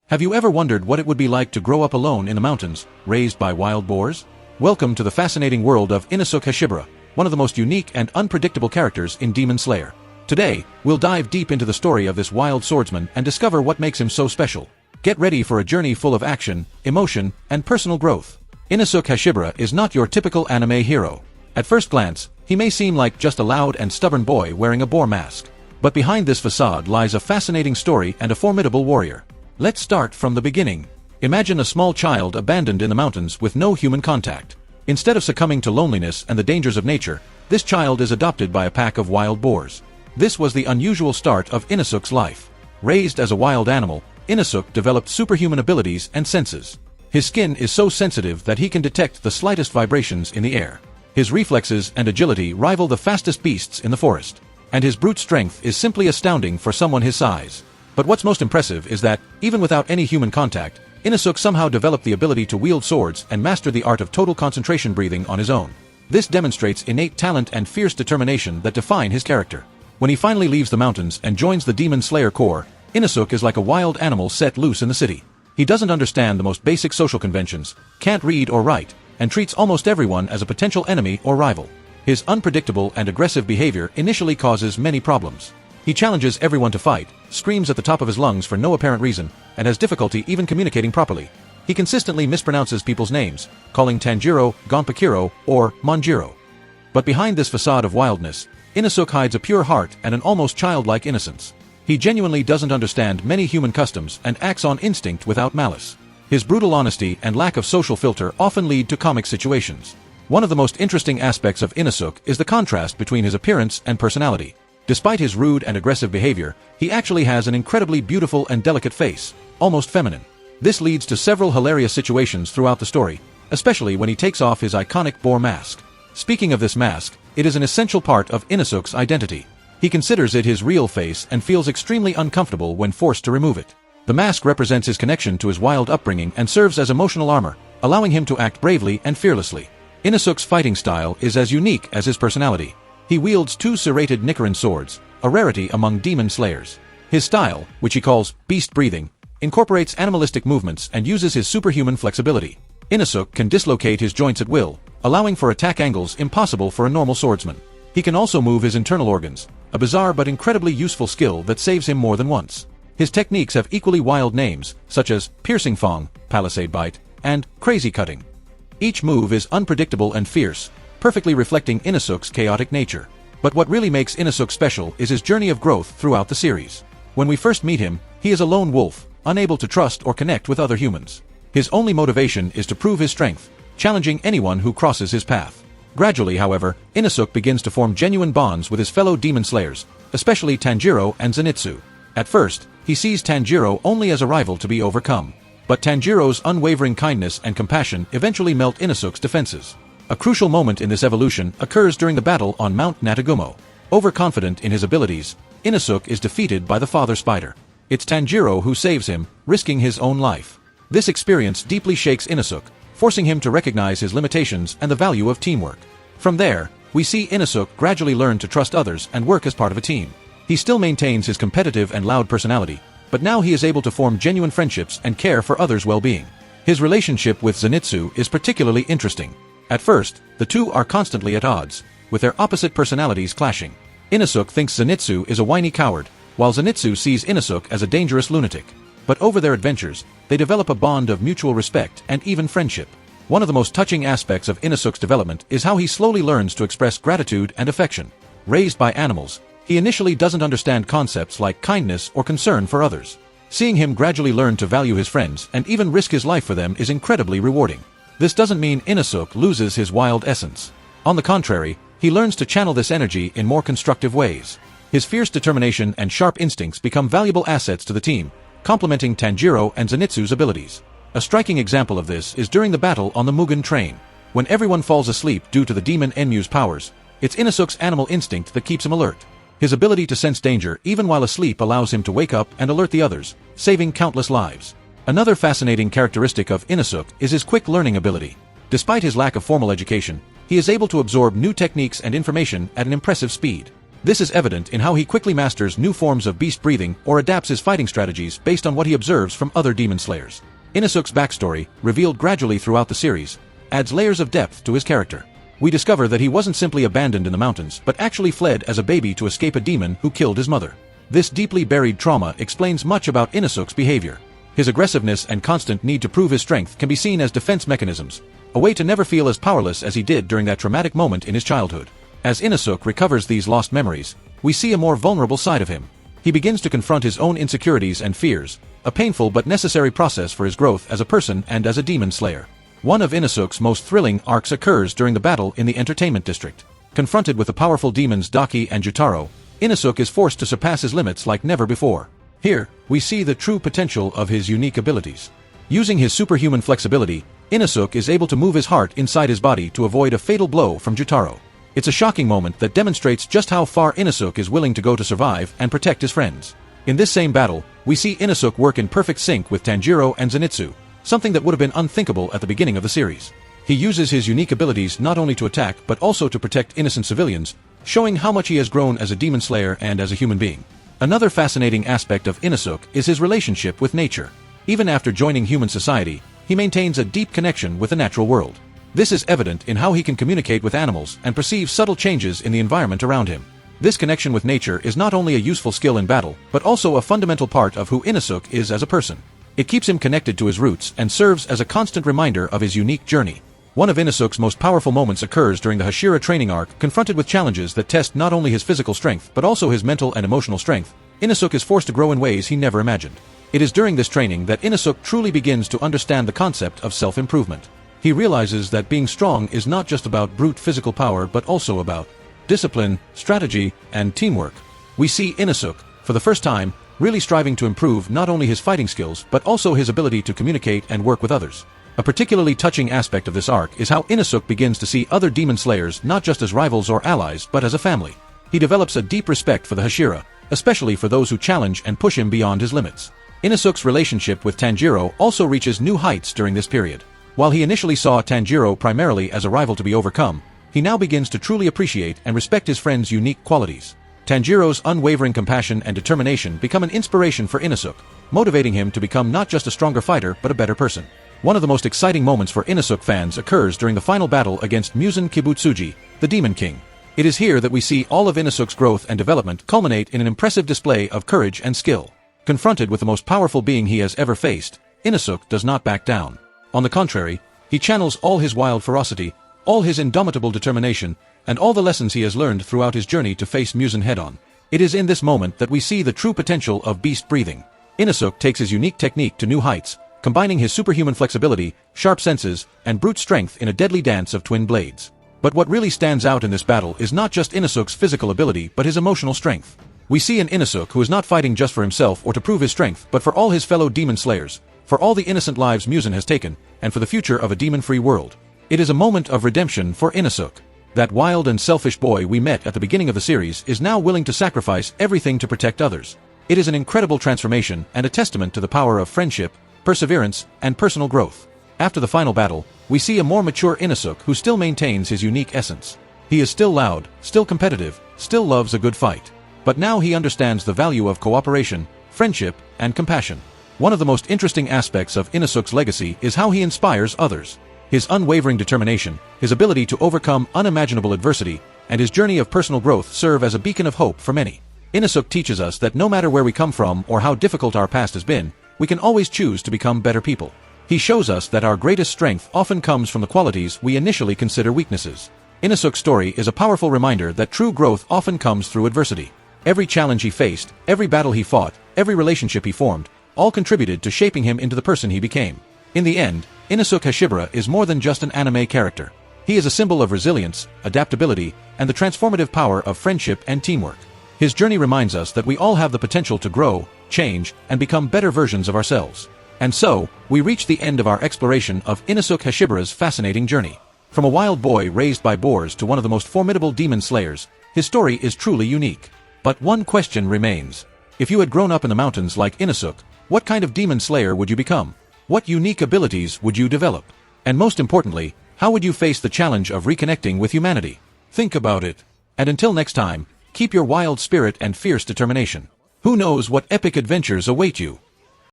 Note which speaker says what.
Speaker 1: Have you ever wondered what it would be like to grow up alone in the mountains, raised by wild boars? Welcome to the fascinating world of INOSUKE Hashibara, one of the most unique and unpredictable characters in Demon Slayer. Today, we'll dive deep into the story of this wild swordsman and discover what makes him so special. Get ready for a journey full of action, emotion, and personal growth. INOSUKE Hashibara is not your typical anime hero. At first glance, he may seem like just a loud and stubborn boy wearing a boar mask. But behind this facade lies a fascinating story and a formidable warrior. Let's start from the beginning. Imagine a small child abandoned in the mountains with no human contact. Instead of succumbing to loneliness and the dangers of nature, this child is adopted by a pack of wild boars. This was the unusual start of INOSUKE's life. Raised as a wild animal, INOSUKE developed superhuman abilities and senses. His skin is so sensitive that he can detect the slightest vibrations in the air. His reflexes and agility rival the fastest beasts in the forest. And his brute strength is simply astounding for someone his size. But what's most impressive is that, even without any human contact, INOSUKE somehow developed the ability to wield swords and master the art of total concentration breathing on his own. This demonstrates innate talent and fierce determination that define his character. When he finally leaves the mountains and joins the Demon Slayer Corps, INOSUKE is like a wild animal set loose in the city. He doesn't understand the most basic social conventions, can't read or write, and treats almost everyone as a potential enemy or rival. His unpredictable and aggressive behavior initially causes many problems. He challenges everyone to fight, screams at the top of his lungs for no apparent reason, and has difficulty even communicating properly. He consistently mispronounces people's names, calling Tanjiro, Gonpakiro, or Manjiro. But behind this facade of wildness, INOSUKE hides a pure heart and an almost childlike innocence. He genuinely doesn't understand many human customs and acts on instinct without malice. His brutal honesty and lack of social filter often lead to comic situations. One of the most interesting aspects of INOSUKE is the contrast between his appearance and personality. Despite his rude and aggressive behavior, he actually has an incredibly beautiful and delicate face, almost feminine. This leads to several hilarious situations throughout the story, especially when he takes off his iconic boar mask. Speaking of this mask, it is an essential part of INOSUKE's identity. He considers it his real face and feels extremely uncomfortable when forced to remove it. The mask represents his connection to his wild upbringing and serves as emotional armor, allowing him to act bravely and fearlessly. INOSUKE's fighting style is as unique as his personality. He wields two serrated Nichiren swords, a rarity among demon slayers. His style, which he calls beast breathing, incorporates animalistic movements and uses his superhuman flexibility. INOSUKE can dislocate his joints at will, allowing for attack angles impossible for a normal swordsman. He can also move his internal organs, a bizarre but incredibly useful skill that saves him more than once. His techniques have equally wild names, such as Piercing Fang, Palisade Bite, and Crazy Cutting. Each move is unpredictable and fierce, perfectly reflecting INOSUKE's chaotic nature. But what really makes INOSUKE special is his journey of growth throughout the series. When we first meet him, he is a lone wolf, unable to trust or connect with other humans. His only motivation is to prove his strength, challenging anyone who crosses his path. Gradually, however, INOSUKE begins to form genuine bonds with his fellow demon slayers, especially Tanjiro and Zenitsu. At first, he sees Tanjiro only as a rival to be overcome. But Tanjiro's unwavering kindness and compassion eventually melt INOSUKE's defenses. A crucial moment in this evolution occurs during the battle on Mount Natagumo. Overconfident in his abilities, INOSUKE is defeated by the Father Spider. It's Tanjiro who saves him, risking his own life. This experience deeply shakes INOSUKE, forcing him to recognize his limitations and the value of teamwork. From there, we see INOSUKE gradually learn to trust others and work as part of a team. He still maintains his competitive and loud personality, but now he is able to form genuine friendships and care for others' well-being. His relationship with Zenitsu is particularly interesting. At first, the two are constantly at odds, with their opposite personalities clashing. INOSUKE thinks Zenitsu is a whiny coward, while Zenitsu sees INOSUKE as a dangerous lunatic. But over their adventures, they develop a bond of mutual respect and even friendship. One of the most touching aspects of INOSUKE's development is how he slowly learns to express gratitude and affection. Raised by animals, he initially doesn't understand concepts like kindness or concern for others. Seeing him gradually learn to value his friends and even risk his life for them is incredibly rewarding. This doesn't mean INOSUKE loses his wild essence. On the contrary, he learns to channel this energy in more constructive ways. His fierce determination and sharp instincts become valuable assets to the team, complementing Tanjiro and Zenitsu's abilities. A striking example of this is during the battle on the Mugen train. When everyone falls asleep due to the demon Enyu's powers, it's INOSUKE's animal instinct that keeps him alert. His ability to sense danger even while asleep allows him to wake up and alert the others, saving countless lives. Another fascinating characteristic of INOSUKE is his quick learning ability. Despite his lack of formal education, he is able to absorb new techniques and information at an impressive speed. This is evident in how he quickly masters new forms of beast breathing or adapts his fighting strategies based on what he observes from other demon slayers. INOSUKE's backstory, revealed gradually throughout the series, adds layers of depth to his character. We discover that he wasn't simply abandoned in the mountains but actually fled as a baby to escape a demon who killed his mother. This deeply buried trauma explains much about INOSUKE's behavior. His aggressiveness and constant need to prove his strength can be seen as defense mechanisms, a way to never feel as powerless as he did during that traumatic moment in his childhood. As INOSUKE recovers these lost memories, we see a more vulnerable side of him. He begins to confront his own insecurities and fears, a painful but necessary process for his growth as a person and as a demon slayer. One of INOSUKE's most thrilling arcs occurs during the battle in the entertainment district. Confronted with the powerful demons Daki and Jutaro, INOSUKE is forced to surpass his limits like never before. Here, we see the true potential of his unique abilities. Using his superhuman flexibility, INOSUKE is able to move his heart inside his body to avoid a fatal blow from Jutaro. It's a shocking moment that demonstrates just how far INOSUKE is willing to go to survive and protect his friends. In this same battle, we see INOSUKE work in perfect sync with Tanjiro and Zenitsu, something that would have been unthinkable at the beginning of the series. He uses his unique abilities not only to attack but also to protect innocent civilians, showing how much he has grown as a demon slayer and as a human being. Another fascinating aspect of INOSUKE is his relationship with nature. Even after joining human society, he maintains a deep connection with the natural world. This is evident in how he can communicate with animals and perceive subtle changes in the environment around him. This connection with nature is not only a useful skill in battle, but also a fundamental part of who INOSUKE is as a person. It keeps him connected to his roots and serves as a constant reminder of his unique journey. One of INOSUKE's most powerful moments occurs during the Hashira training arc. Confronted with challenges that test not only his physical strength but also his mental and emotional strength, INOSUKE is forced to grow in ways he never imagined. It is during this training that INOSUKE truly begins to understand the concept of self-improvement. He realizes that being strong is not just about brute physical power but also about discipline, strategy, and teamwork. We see INOSUKE, for the first time, really striving to improve not only his fighting skills but also his ability to communicate and work with others. A particularly touching aspect of this arc is how INOSUKE begins to see other demon slayers not just as rivals or allies but as a family. He develops a deep respect for the Hashira, especially for those who challenge and push him beyond his limits. INOSUKE's relationship with Tanjiro also reaches new heights during this period. While he initially saw Tanjiro primarily as a rival to be overcome, he now begins to truly appreciate and respect his friend's unique qualities. Tanjiro's unwavering compassion and determination become an inspiration for INOSUKE, motivating him to become not just a stronger fighter but a better person. One of the most exciting moments for INOSUKE fans occurs during the final battle against Muzan Kibutsuji, the Demon King. It is here that we see all of INOSUKE's growth and development culminate in an impressive display of courage and skill. Confronted with the most powerful being he has ever faced, INOSUKE does not back down. On the contrary, he channels all his wild ferocity, all his indomitable determination, and all the lessons he has learned throughout his journey to face Muzan head-on. It is in this moment that we see the true potential of beast breathing. INOSUKE takes his unique technique to new heights, combining his superhuman flexibility, sharp senses, and brute strength in a deadly dance of twin blades. But what really stands out in this battle is not just INOSUKE's physical ability but his emotional strength. We see an INOSUKE who is not fighting just for himself or to prove his strength but for all his fellow demon slayers, for all the innocent lives Muzan has taken, and for the future of a demon-free world. It is a moment of redemption for INOSUKE. That wild and selfish boy we met at the beginning of the series is now willing to sacrifice everything to protect others. It is an incredible transformation and a testament to the power of friendship, perseverance, and personal growth. After the final battle, we see a more mature INOSUKE who still maintains his unique essence. He is still loud, still competitive, still loves a good fight. But now he understands the value of cooperation, friendship, and compassion. One of the most interesting aspects of INOSUKE's legacy is how he inspires others. His unwavering determination, his ability to overcome unimaginable adversity, and his journey of personal growth serve as a beacon of hope for many. INOSUKE teaches us that no matter where we come from or how difficult our past has been, we can always choose to become better people. He shows us that our greatest strength often comes from the qualities we initially consider weaknesses. INOSUKE's story is a powerful reminder that true growth often comes through adversity. Every challenge he faced, every battle he fought, every relationship he formed, all contributed to shaping him into the person he became. In the end, INOSUKE Hashibara is more than just an anime character. He is a symbol of resilience, adaptability, and the transformative power of friendship and teamwork. His journey reminds us that we all have the potential to grow, change, and become better versions of ourselves. And so, we reach the end of our exploration of INOSUKE Hashibara's fascinating journey. From a wild boy raised by boars to one of the most formidable demon slayers, his story is truly unique. But one question remains. If you had grown up in the mountains like INOSUKE, what kind of demon slayer would you become? What unique abilities would you develop? And most importantly, how would you face the challenge of reconnecting with humanity? Think about it. And until next time, Keep your wild spirit and fierce determination. Who knows what epic adventures await you?